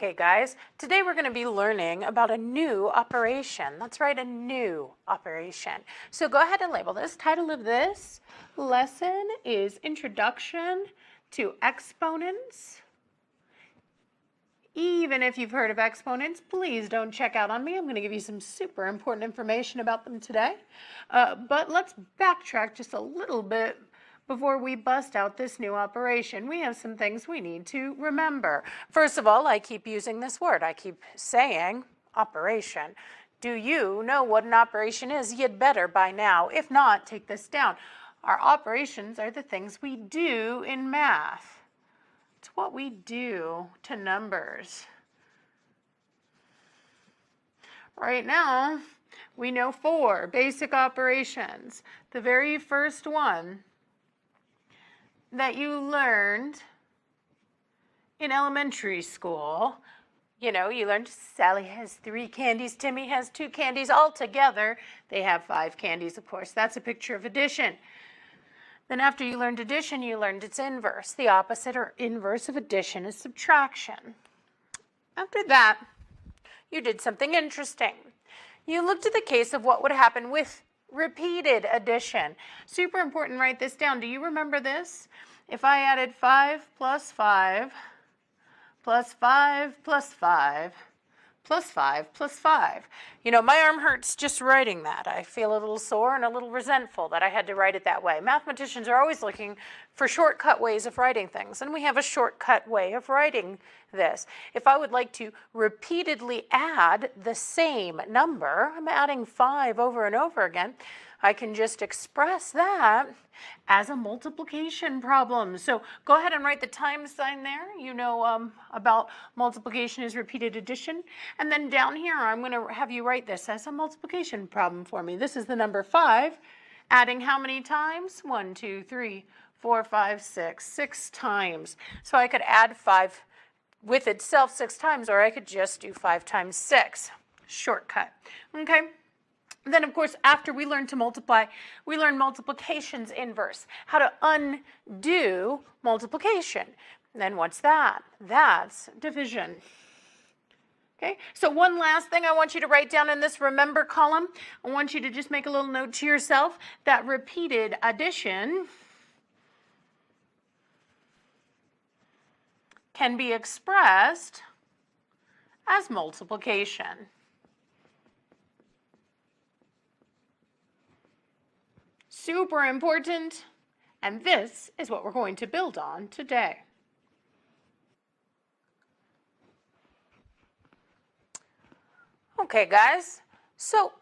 Okay, guys, today we're going to be learning about a new operation. That's right, a new operation. So go ahead and label this. Title of this lesson is Introduction to Exponents. Even if you've heard of exponents, please don't check out on me. I'm going to give you some super important information about them today. But let's backtrack just a little bit before we bust out this new operation. We have some things we need to remember. First of all, I keep using this word. I keep saying operation. Do you know what an operation is? You'd better by now. If not, take this down. Our operations are the things we do in math. It's what we do to numbers. Right now, we know 4 basic operations. The very first one that you learned in elementary school, you learned Sally has 3 candies, Timmy has 2 candies. All together, they have 5 candies, of course. That's a picture of addition. Then after you learned addition, you learned its inverse. The opposite or inverse of addition is subtraction. After that, you did something interesting. You looked at the case of what would happen with repeated addition. Super important, write this down. Do you remember this? If I added 5 plus 5 plus 5 plus 5 plus 5 plus 5. My arm hurts just writing that. I feel a little sore and a little resentful that I had to write it that way. Mathematicians are always looking for shortcut ways of writing things, and we have a shortcut way of writing this. If I would like to repeatedly add the same number, I'm adding 5 over and over again, I can just express that as a multiplication problem. So go ahead and write the times sign there. About multiplication is repeated addition. And then down here, I'm going to have you write this as a multiplication problem for me. This is the number 5. Adding how many times? 1, 2, 3, 4, 5, 6. 6 times. So I could add 5 with itself 6 times, or I could just do 5 times 6. Shortcut. Okay? Then, of course, after we learn to multiply, we learn multiplication's inverse, how to undo multiplication. And then what's that? That's division. Okay, so one last thing I want you to write down in this remember column. I want you to just make a little note to yourself that repeated addition can be expressed as multiplication. Super important, and this is what we're going to build on today. Okay, guys, so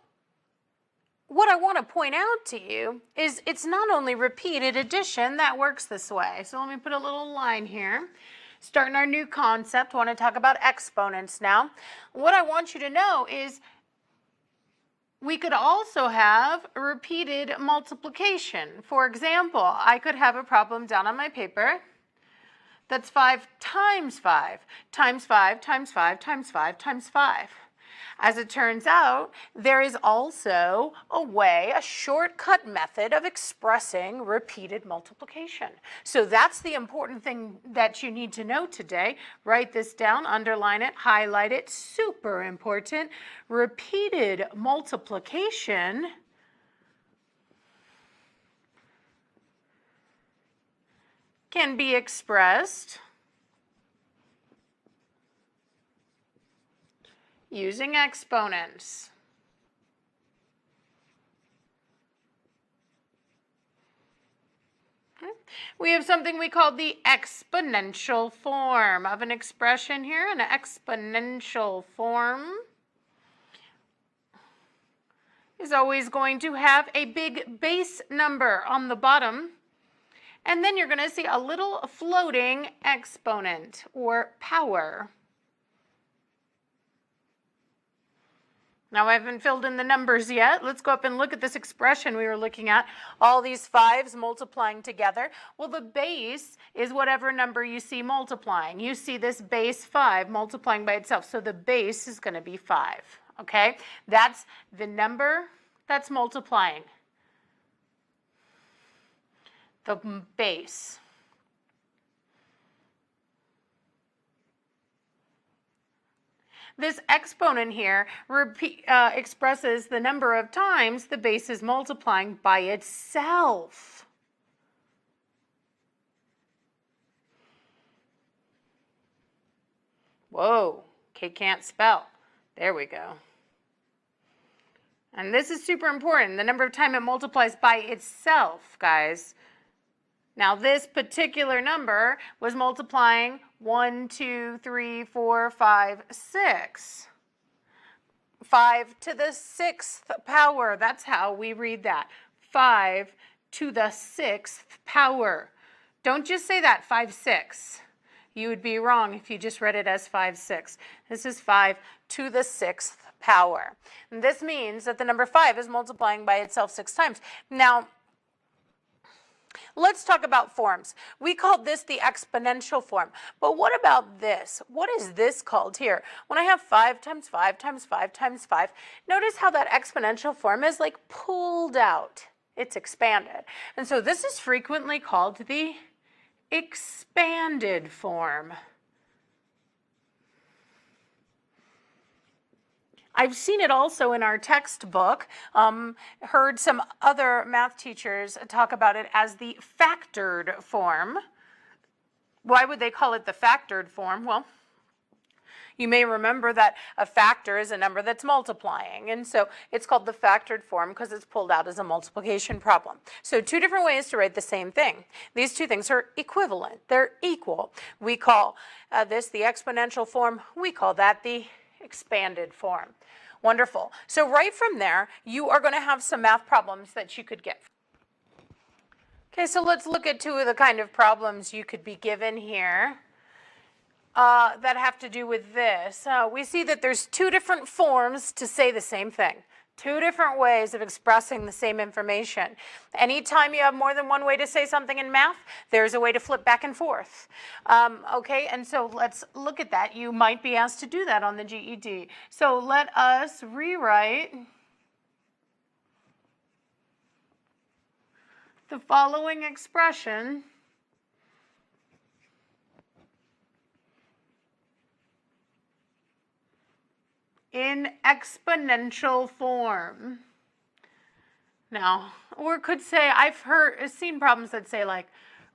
what I want to point out to you is it's not only repeated addition that works this way. So let me put a little line here. Starting our new concept, I want to talk about exponents now. What I want you to know is we could also have repeated multiplication. For example, I could have a problem down on my paper that's 5 times 5 times 5 times 5 times 5 times 5. As it turns out, there is also a shortcut method of expressing repeated multiplication. So that's the important thing that you need to know today. Write this down, underline it, highlight it. Super important. Repeated multiplication can be expressed using exponents. Okay. We have something we call the exponential form of an expression here. An exponential form is always going to have a big base number on the bottom, and then you're going to see a little floating exponent or power. Now, I haven't filled in the numbers yet. Let's go up and look at this expression we were looking at. All these 5s multiplying together. Well, the base is whatever number you see multiplying. You see this base 5 multiplying by itself. So the base is going to be 5. Okay? That's the number that's multiplying. The base. This exponent here expresses the number of times the base is multiplying by itself. Whoa, Kate can't spell. There we go. And this is super important, the number of times it multiplies by itself, guys. Now, this particular number was multiplying 1, 2, 3, 4, 5, 6. 5 to the 6th power. That's how we read that. 5 to the 6th power. Don't just say that, 5, 6. You would be wrong if you just read it as 5, 6. This is 5 to the 6th power. And this means that the number 5 is multiplying by itself 6 times. Now, let's talk about forms. We called this the exponential form. But what about this? What is this called here? When I have 5 times 5 times 5 times 5, notice how that exponential form is like pulled out. It's expanded. And so this is frequently called the expanded form. I've seen it also in our textbook, heard some other math teachers talk about it as the factored form. Why would they call it the factored form? Well, you may remember that a factor is a number that's multiplying, and so it's called the factored form because it's pulled out as a multiplication problem. So two different ways to write the same thing. These two things are equivalent. They're equal. We call this the exponential form. We call that the expanded form. Wonderful. So right from there, you are going to have some math problems that you could get. Okay, so let's look at two of the kind of problems you could be given here that have to do with this. We see that there's two different forms to say the same thing. Two different ways of expressing the same information. Anytime you have more than one way to say something in math, there's a way to flip back and forth. Okay, and so let's look at that. You might be asked to do that on the GED. So let us rewrite the following expression in exponential form. Now, or could say, I've seen problems that say like,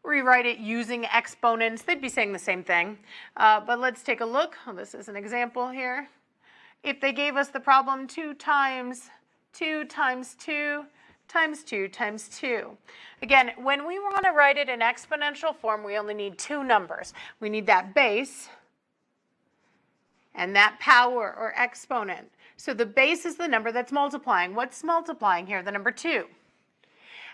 rewrite it using exponents. They'd be saying the same thing. But let's take a look. Oh, this is an example here. If they gave us the problem 2 times 2 times 2 times 2 times 2. Again, when we want to write it in exponential form, we only need two numbers. We need that base and that power or exponent. So the base is the number that's multiplying. What's multiplying here? The number 2.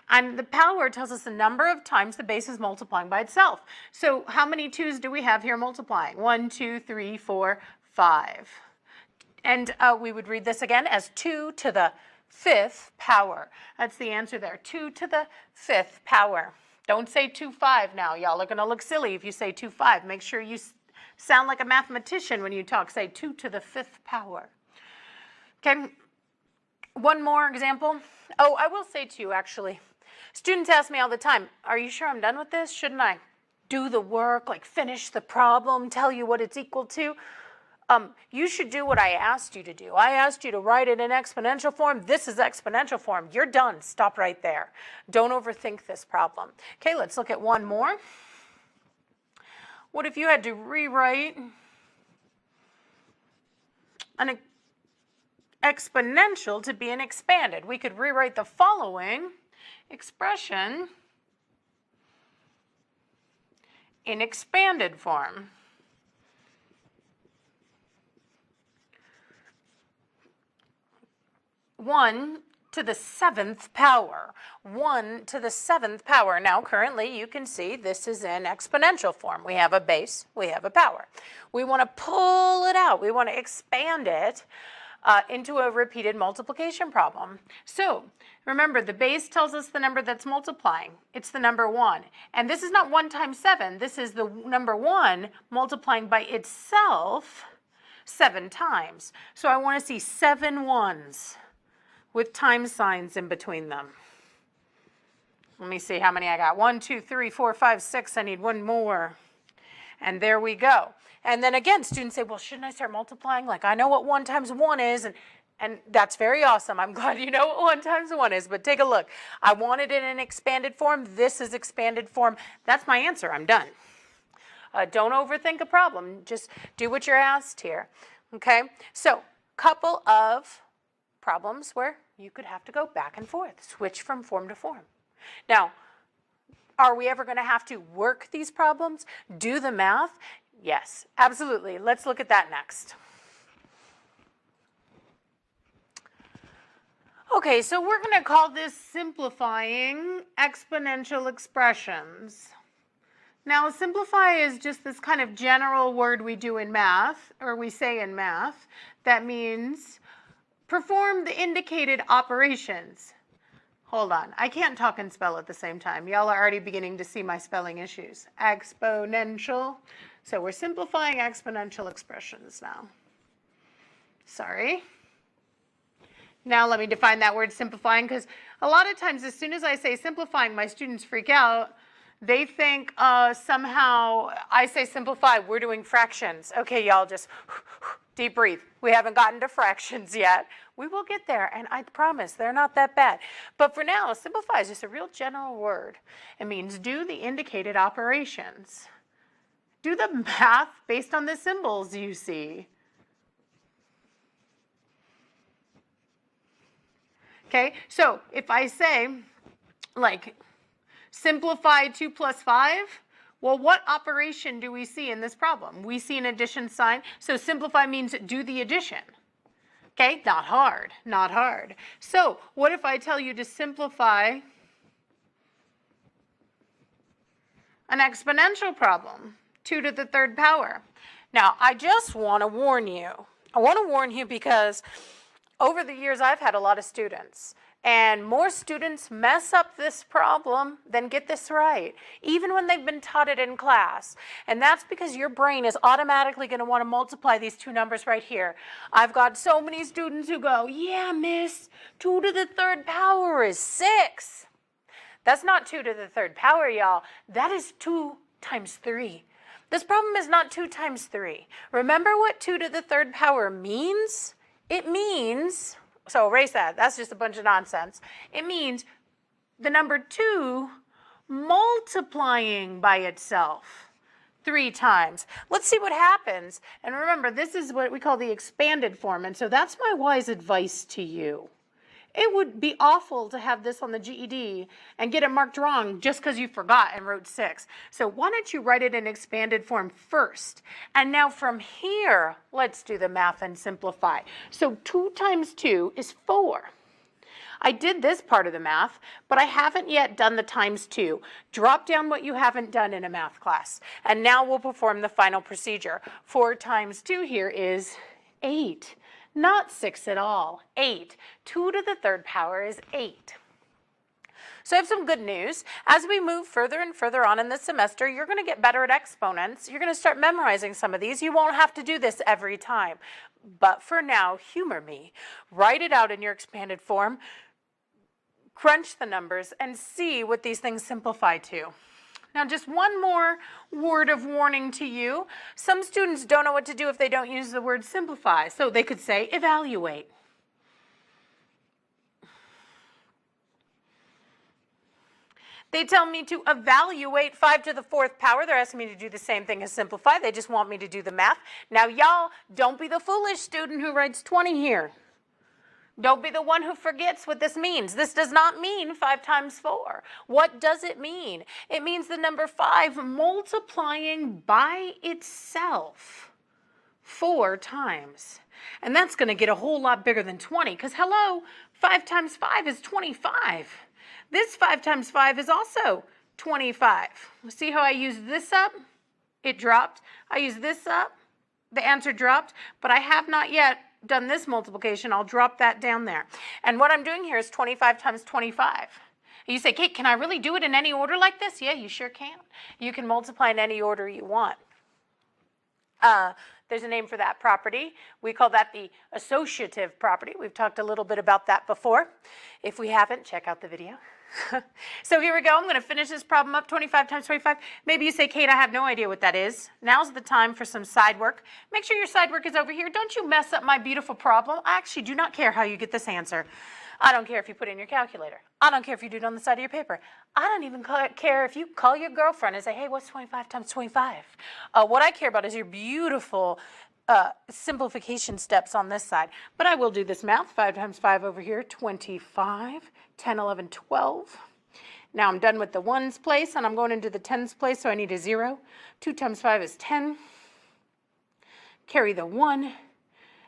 And the power tells us the number of times the base is multiplying by itself. So how many 2's do we have here multiplying? 1, 2, 3, 4, 5. And we would read this again as 2 to the 5th power. That's the answer there, 2 to the 5th power. Don't say 2, 5 now. Y'all are going to look silly if you say 2, 5. Make sure you sound like a mathematician when you talk. Say 2 to the 5th power. Okay, one more example. Oh, I will say to you, actually, students ask me all the time, are you sure I'm done with this? Shouldn't I do the work, like finish the problem, tell you what it's equal to? You should do what I asked you to do. I asked you to write it in exponential form. This is exponential form. You're done. Stop right there. Don't overthink this problem. Okay, let's look at one more. What if you had to rewrite an exponential to be an expanded? We could rewrite the following expression in expanded form. 1 to the 7th power. 1 to the 7th power. Now, currently, you can see this is in exponential form. We have a base, we have a power. We want to pull it out. We want to expand it into a repeated multiplication problem. So, remember, the base tells us the number that's multiplying. It's the number 1. And this is not 1 times 7. This is the number 1 multiplying by itself 7 times. So I want to see 7 1s. With time signs in between them. Let me see how many I got. 1, 2, 3, 4, 5, 6. I need one more. And there we go. And then again, students say, well, shouldn't I start multiplying? Like, I know what 1 times 1 is, and that's very awesome. I'm glad you know what 1 times 1 is, but take a look. I want it in an expanded form. This is expanded form. That's my answer. I'm done. Don't overthink a problem. Just do what you're asked here. Okay? So, couple of problems where you could have to go back and forth, switch from form to form. Now, are we ever going to have to work these problems, do the math? Yes, absolutely. Let's look at that next. Okay, so we're going to call this simplifying exponential expressions. Now, simplify is just this kind of general word we do in math, or we say in math, that means perform the indicated operations. Hold on, I can't talk and spell at the same time. Y'all are already beginning to see my spelling issues. Exponential. So we're simplifying exponential expressions now. Sorry. Now let me define that word simplifying, because a lot of times as soon as I say simplifying, my students freak out. They think somehow I say simplify, we're doing fractions. Okay, y'all, just deep breathe. We haven't gotten to fractions yet. We will get there, and I promise they're not that bad. But for now, simplify is just a real general word. It means do the indicated operations. Do the math based on the symbols you see. Okay, so if I say, like, simplify 2 plus 5, well, what operation do we see in this problem? We see an addition sign, so simplify means do the addition. Okay, not hard, not hard. So what if I tell you to simplify an exponential problem, 2 to the 3rd power? Now, I just want to warn you. I want to warn you because over the years I've had a lot of students, and more students mess up this problem than get this right, even when they've been taught it in class. And that's because your brain is automatically going to want to multiply these two numbers right here. I've got so many students who go, yeah, miss, 2 to the 3rd power is 6. That's not 2 to the 3rd power, y'all. That is 2 times 3. This problem is not 2 times 3. Remember what 2 to the 3rd power means? It means, so erase that, that's just a bunch of nonsense. It means the number 2 multiplying by itself 3 times. Let's see what happens. And remember, this is what we call the expanded form, and so that's my wise advice to you. It would be awful to have this on the GED and get it marked wrong just because you forgot and wrote 6. So why don't you write it in expanded form first? And now from here, let's do the math and simplify. So 2 times 2 is 4. I did this part of the math, but I haven't yet done the times 2. Drop down what you haven't done in a math class. And now we'll perform the final procedure. 4 times 2 here is 8. Not 6 at all, 8. 2 to the 3rd power is 8. So I have some good news. As we move further and further on in the semester, you're going to get better at exponents. You're going to start memorizing some of these. You won't have to do this every time. But for now, humor me. Write it out in your expanded form, crunch the numbers, and see what these things simplify to. Now, just one more word of warning to you. Some students don't know what to do if they don't use the word simplify. So they could say evaluate. They tell me to evaluate 5 to the 4th power. They're asking me to do the same thing as simplify. They just want me to do the math. Now, y'all, don't be the foolish student who writes 20 here. Don't be the one who forgets what this means. This does not mean 5 times 4. What does it mean? It means the number 5 multiplying by itself 4 times. And that's going to get a whole lot bigger than 20 because, hello, 5 times 5 is 25. This 5 times 5 is also 25. See how I use this up? It dropped. I use this up. The answer dropped, but I have not yet done this multiplication. I'll drop that down there. And what I'm doing here is 25 times 25. You say, Kate, can I really do it in any order like this? Yeah, you sure can. You can multiply in any order you want. There's a name for that property. We call that the associative property. We've talked a little bit about that before. If we haven't, check out the video. So here we go. I'm going to finish this problem up. 25 times 25. Maybe you say, Kate, I have no idea what that is. Now's the time for some side work. Make sure your side work is over here. Don't you mess up my beautiful problem. I actually do not care how you get this answer. I don't care if you put it in your calculator. I don't care if you do it on the side of your paper. I don't even care if you call your girlfriend and say, hey, what's 25 times 25? What I care about is your beautiful simplification steps on this side. But I will do this math. 5 times 5 over here, 25. 10, 11, 12. Now I'm done with the ones place, and I'm going into the tens place, so I need a 0. 2 times 5 is 10. Carry the 1,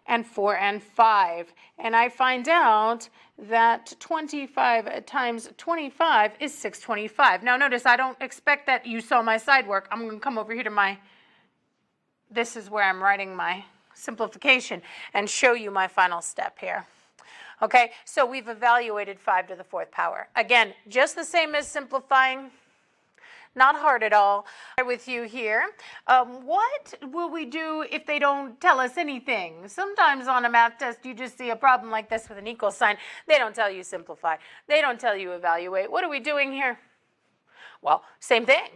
and 4 and 5. And I find out that 25 times 25 is 625. Now notice, I don't expect that you saw my side work. I'm going to come over here to my, this is where I'm writing my simplification, and show you my final step here. Okay, so we've evaluated 5 to the 4th power. Again, just the same as simplifying, not hard at all. With you here, what will we do if they don't tell us anything? Sometimes on a math test, you just see a problem like this with an equal sign. They don't tell you simplify. They don't tell you evaluate. What are we doing here? Well, same thing.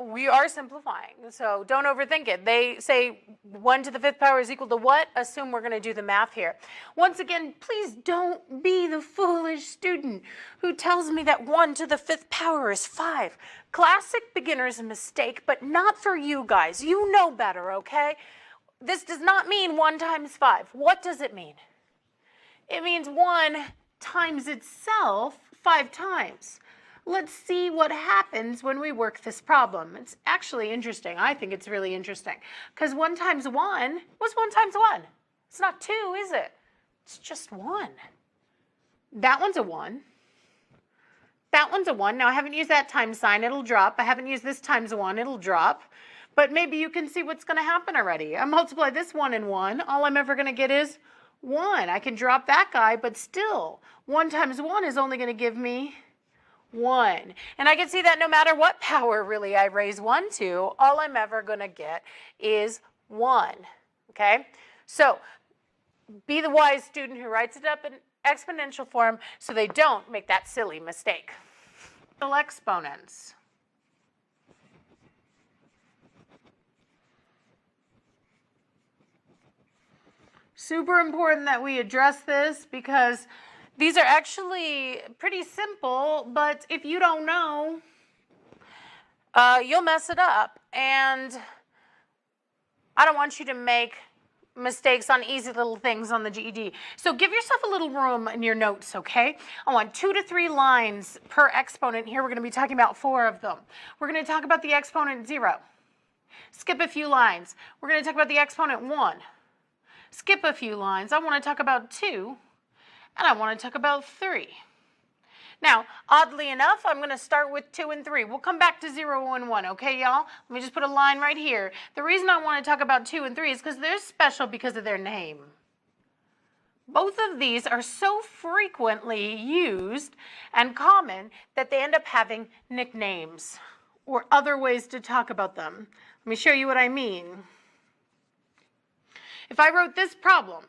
We are simplifying, so don't overthink it. They say 1 to the 5th power is equal to what? Assume we're going to do the math here. Once again, please don't be the foolish student who tells me that 1 to the 5th power is 5. Classic beginner's mistake, but not for you guys. You know better, okay? This does not mean 1 times 5. What does it mean? It means 1 times itself 5 times. Let's see what happens when we work this problem. It's actually interesting. I think it's really interesting. Because 1 times 1, what's 1 times 1? It's not 2, is it? It's just 1. That one's a 1. That one's a 1. Now, I haven't used that times sign. It'll drop. I haven't used this times 1. It'll drop. But maybe you can see what's going to happen already. I multiply this 1 and 1. All I'm ever going to get is 1. I can drop that guy, but still, 1 times 1 is only going to give me 1. And I can see that no matter what power really I raise 1 to, all I'm ever going to get is 1. Okay? So be the wise student who writes it up in exponential form so they don't make that silly mistake. Exponents. Super important that we address this because these are actually pretty simple, but if you don't know, you'll mess it up. And I don't want you to make mistakes on easy little things on the GED. So give yourself a little room in your notes, okay? I want 2 to 3 lines per exponent. Here we're going to be talking about 4 of them. We're going to talk about the exponent 0. Skip a few lines. We're going to talk about the exponent 1. Skip a few lines. I want to talk about 2. And I want to talk about 3. Now, oddly enough, I'm going to start with 2 and 3. We'll come back to 0 and 1, okay, y'all? Let me just put a line right here. The reason I want to talk about 2 and 3 is because they're special because of their name. Both of these are so frequently used and common that they end up having nicknames or other ways to talk about them. Let me show you what I mean. If I wrote this problem,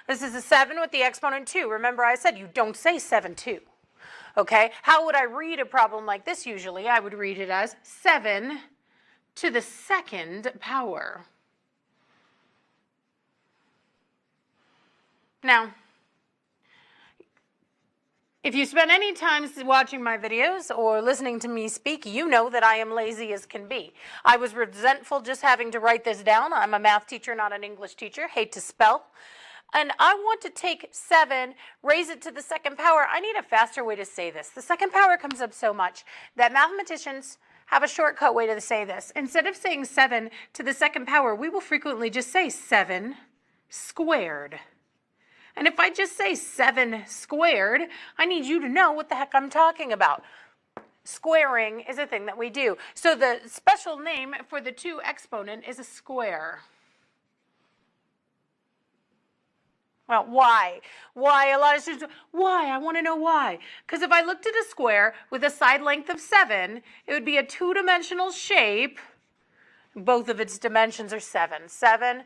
this is a 7 with the exponent 2. Remember I said you don't say 7, 2. Okay? How would I read a problem like this usually? I would read it as 7 to the 2nd power. Now, if you spend any time watching my videos or listening to me speak, you know that I am lazy as can be. I was resentful just having to write this down. I'm a math teacher, not an English teacher. Hate to spell. And I want to take 7, raise it to the 2nd power. I need a faster way to say this. The 2nd power comes up so much that mathematicians have a shortcut way to say this. Instead of saying 7 to the 2nd power, we will frequently just say 7 squared. And if I just say 7 squared, I need you to know what the heck I'm talking about. Squaring is a thing that we do. So the special name for the 2 exponent is a square. Well, why? Why? A lot of students, why? I want to know why. Because if I looked at a square with a side length of 7, it would be a 2-dimensional shape. Both of its dimensions are 7. 7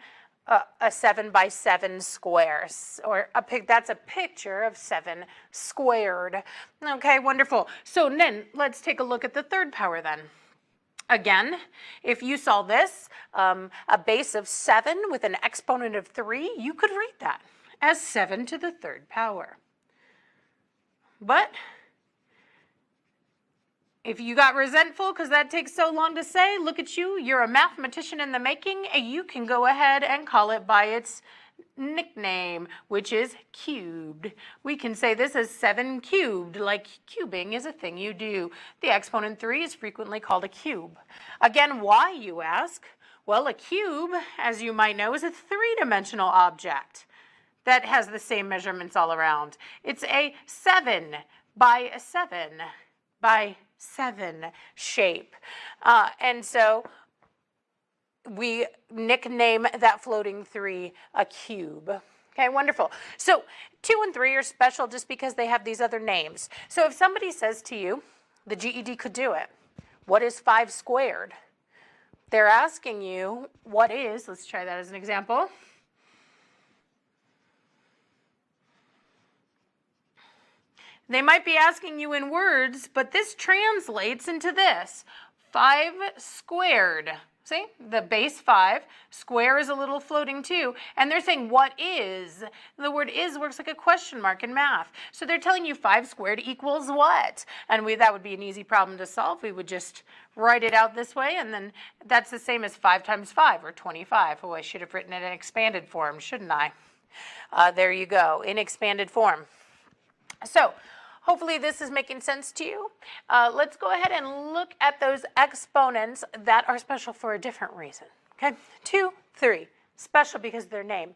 a 7 by 7 square, or that's a picture of 7 squared. Okay, wonderful. So then let's take a look at the third power then. Again, if you saw this, a base of 7 with an exponent of 3, you could read that as 7 to the third power. But if you got resentful because that takes so long to say, look at you, you're a mathematician in the making, and you can go ahead and call it by its nickname, which is cubed. We can say this as 7 cubed, like cubing is a thing you do. The exponent 3 is frequently called a cube. Again, why, you ask? Well, a cube, as you might know, is a three-dimensional object that has the same measurements all around. It's a 7 by 7 by 7 shape. And so we nickname that floating 3 a cube. Okay, wonderful. So 2 and 3 are special just because they have these other names. So if somebody says to you, the GED could do it, what is 5 squared? They're asking you, what is, let's try that as an example. They might be asking you in words, but this translates into this, 5 squared. See, the base 5, square is a little floating 2, and they're saying, what is? The word is works like a question mark in math. So they're telling you 5 squared equals what? And that would be an easy problem to solve. We would just write it out this way, and then that's the same as 5 times 5, or 25. Oh, I should have written it in expanded form, shouldn't I? There you go, in expanded form. So hopefully this is making sense to you. Let's go ahead and look at those exponents that are special for a different reason. Okay, 2, 3, special because of their name.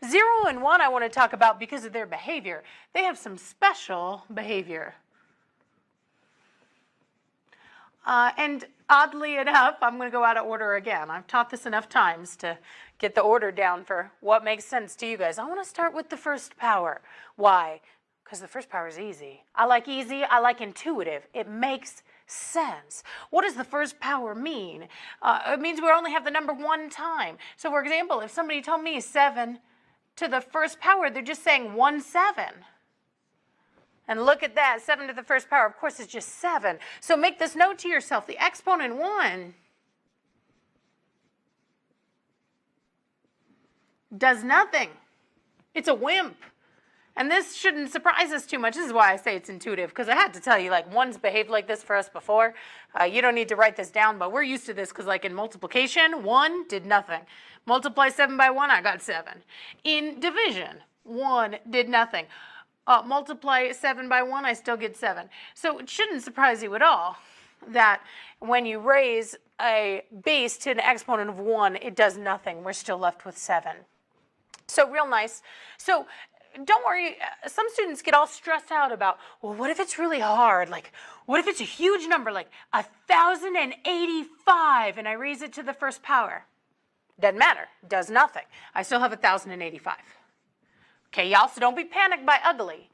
0 and 1 I want to talk about because of their behavior. They have some special behavior. And oddly enough, I'm going to go out of order again. I've taught this enough times to get the order down for what makes sense to you guys. I want to start with the first power. Why? Because the first power is easy. I like easy, I like intuitive. It makes sense. What does the first power mean? It means we only have the number one time. So for example, if somebody told me 7 to the first power, they're just saying 1 7. And look at that, 7 to the first power, of course, is just 7. So make this note to yourself, the exponent 1 does nothing. It's a wimp. And this shouldn't surprise us too much. This is why I say it's intuitive, because I had to tell you, like, 1's behaved like this for us before. You don't need to write this down, but we're used to this because, like, in multiplication, 1 did nothing. Multiply 7 by 1, I got 7. In division, 1 did nothing. Multiply 7 by 1, I still get 7. So it shouldn't surprise you at all that when you raise a base to an exponent of 1, it does nothing. We're still left with 7. So real nice. So don't worry, some students get all stressed out about, well, what if it's really hard? Like, what if it's a huge number, like 1,085, and I raise it to the first power? Doesn't matter, does nothing. I still have 1,085. Okay, y'all, so don't be panicked by ugly.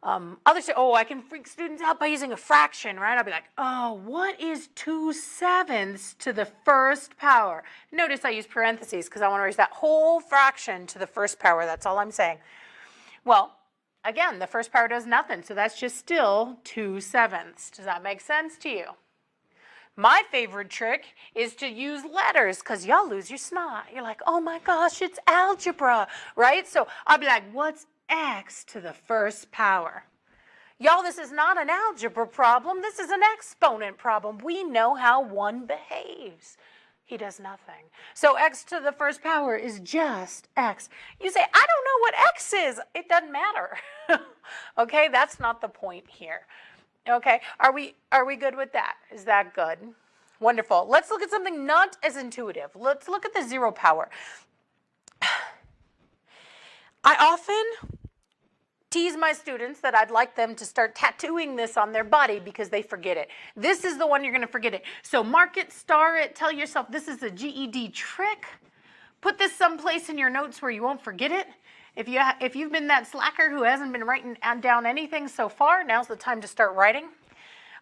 Others say, oh, I can freak students out by using a fraction, right? I'll be like, oh, what is 2/7 to the first power? Notice I use parentheses because I want to raise that whole fraction to the first power. That's all I'm saying. Well, again, the first power does nothing, so that's just still 2/7. Does that make sense to you? My favorite trick is to use letters because y'all lose your snot. You're like, oh my gosh, it's algebra, right? So I'll be like, what's x to the first power? Y'all, this is not an algebra problem. This is an exponent problem. We know how 1 behaves. He does nothing. So x to the first power is just x. You say, I don't know what x is. It doesn't matter. Okay, that's not the point here. Okay, are we good with that? Is that good? Wonderful. Let's look at something not as intuitive. Let's look at the 0 power. I often tease my students that I'd like them to start tattooing this on their body because they forget it. This is the one you're going to forget it. So mark it, star it, tell yourself this is a GED trick. Put this someplace in your notes where you won't forget it. If you've been that slacker who hasn't been writing down anything so far, now's the time to start writing.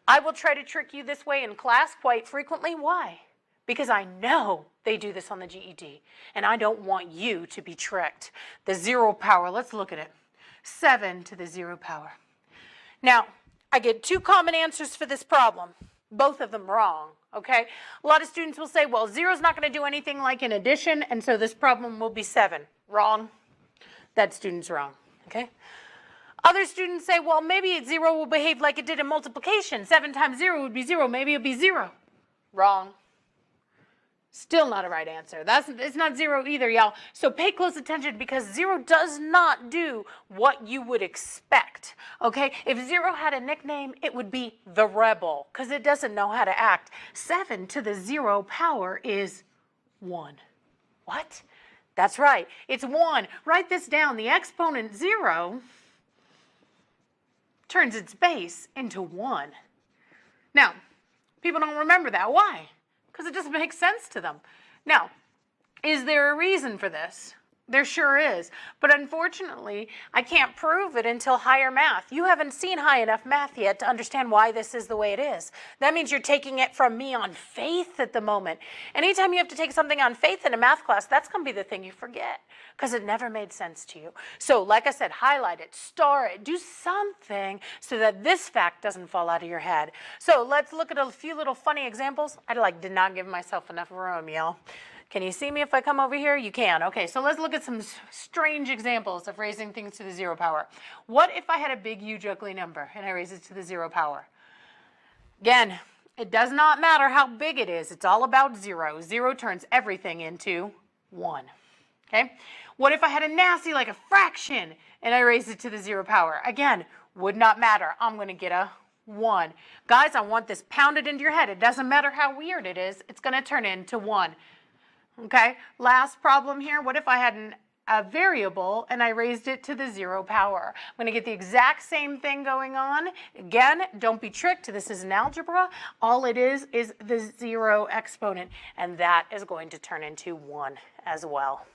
I will try to trick you this way in class quite frequently. Why? because I know they do this on the GED, and I don't want you to be tricked. The 0 power, let's look at it. 7 to the 0 power. Now, I get 2 common answers for this problem. Both of them wrong, okay? A lot of students will say, well, 0 is not going to do anything like in addition, and so this problem will be 7. Wrong. That student's wrong, okay? Other students say, well, maybe 0 will behave like it did in multiplication. 7 times 0 would be 0. Maybe it would be 0. Wrong. Still not a right answer. It's not 0 either, y'all. So pay close attention because 0 does not do what you would expect, okay? If 0 had a nickname, it would be the rebel because it doesn't know how to act. 7 to the 0 power is 1. What? That's right. It's 1. Write this down. The exponent 0 turns its base into 1. Now, people don't remember that. Why? Because it doesn't make sense to them. Now, is there a reason for this? There sure is. But unfortunately, I can't prove it until higher math. You haven't seen high enough math yet to understand why this is the way it is. That means you're taking it from me on faith at the moment. Anytime you have to take something on faith in a math class, that's going to be the thing you forget because it never made sense to you. So like I said, highlight it, star it, do something so that this fact doesn't fall out of your head. So let's look at a few little funny examples. I did not give myself enough room, y'all. Can you see me if I come over here? You can. Okay, so let's look at some strange examples of raising things to the 0 power. What if I had a big, huge, ugly number and I raise it to the 0 power? Again, it does not matter how big it is. It's all about 0. 0 turns everything into 1. Okay? What if I had a nasty, like a fraction, and I raised it to the 0 power? Again, would not matter. I'm going to get a 1. Guys, I want this pounded into your head. It doesn't matter how weird it is. It's going to turn into 1. Okay, last problem here. What if I had a variable and I raised it to the 0 power? I'm going to get the exact same thing going on. Again, don't be tricked. This is an algebra. All it is the 0 exponent, and that is going to turn into 1 as well.